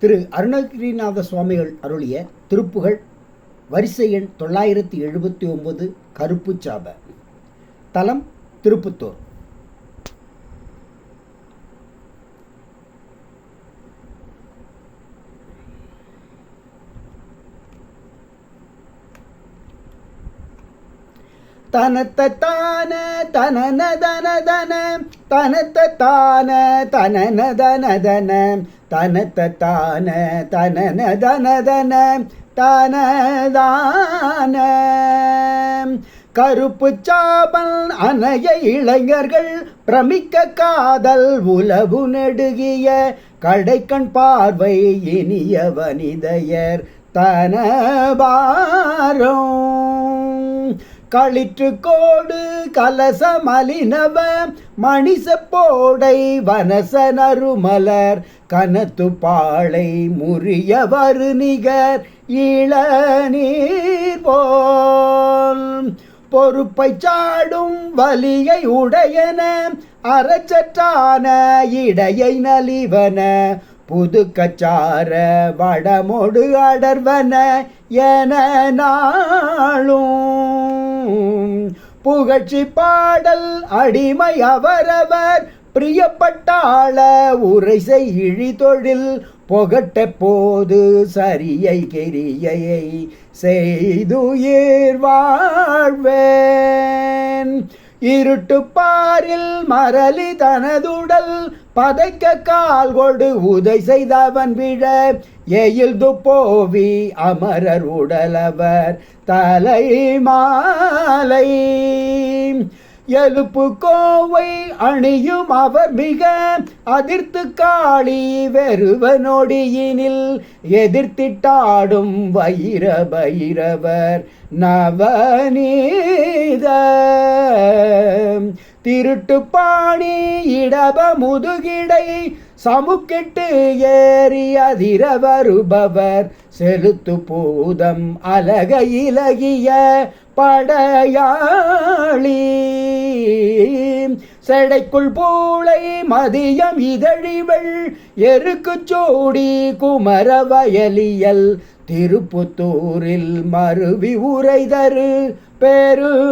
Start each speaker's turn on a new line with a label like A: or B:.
A: திரு அருணகிரிநாத சுவாமிகள் அருளிய திருப்புகழ் வரிசை எண் 979 கருப்புச்சாப. தலம் திருப்புத்தூர். தனத்தான தனன தன தன தனத்தான தனன தன தன தனத்தான தனன தன தன தனதான கருப்பு சாபல் அணைய இளைஞர்கள் பிரமிக்க காதல் உலவு நெடுகிய கடைக்கண் பார்வை இனிய வனிதையர் தனபாரம் களிற்று கோடு கலசமலினவ மணிசப்போடை வனச நறுமலர் கனத்து பாளை முறிய வருநிகர் இளநீர் போல் பொறுப்பை சாடும் வலியை உடையன அறச்சற்றான இடையை நலிவன புது கச்சார வடமொடு அடர்வன என நாளும் புகழ்ச்சி பாடல் அடிமை அவரவர் பிரியப்பட்டாள உரைசை இழி தொழில் பொகட்ட போது சரியை கெரியை செய்துயிர் வாழ்வேன் இருட்டு பாரில் மரளி தனதுடல் பதைக்க கால் கொடு உதை செய்தவன் விழ எயில்து போவி அமரர் உடலவர் தலை மாலை எழுப்பு கோவை அணியும் அவர் மிக அதிர்த்து காளி வெறுவ நொடியினில் எதிர்த்திட்டாடும் வைர பைரவர் நவநீத திருட்டு பாணி இடப முதுகிடை சமுக்கிட்டு ஏறி அதிர வருபவர் செலுத்து பூதம் அலக இலகிய படையாளி செடைக்குள் பூளை மதியம் இதழிவள் எருக்கு சோடி குமர வயலியல் திருப்புத்தூரில் மருவி உரைதரு பெருமாளே.